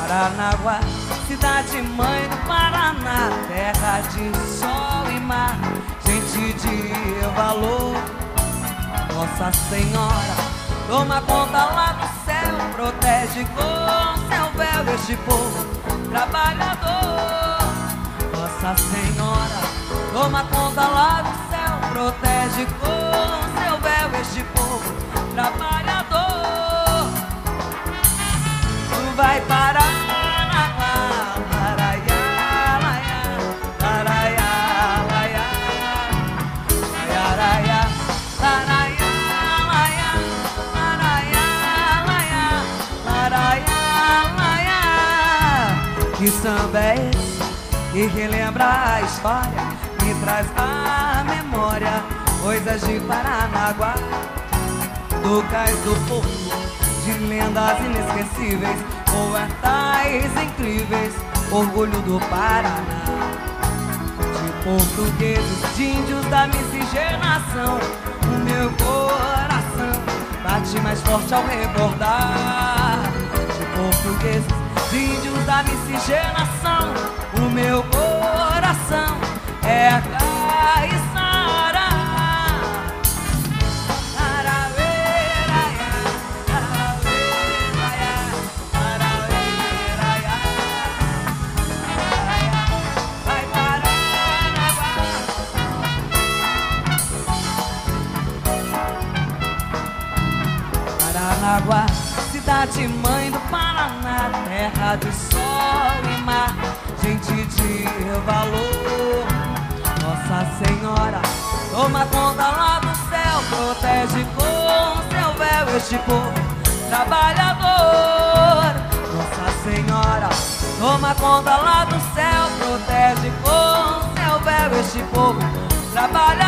Paranaguá, cidade mãe do Paraná, terra de sol e mar, gente de valor. Nossa Senhora, toma conta lá do céu, protege com seu véu este povo trabalhador. Nossa Senhora, toma conta lá do céu, protege com seu véu este povo trabalhador. Tu vai parar que samba é esse que relembra a história, me traz à memória coisas de Paranaguá, do cais do povo, de lendas inesquecíveis, poetas incríveis, orgulho do Paraná, de portugueses, de índios da miscigenação. O meu coração bate mais forte ao recordar de portugueses, de índios da miscigenação. O meu coração é a caiçara. Vai Paranaguá, cidade mãe do Paraná, terra de sol e mar, gente de valor. Nossa Senhora, toma conta lá do céu, protege com seu véu este povo trabalhador. Nossa Senhora, toma conta lá do céu, protege com seu véu este povo trabalhador.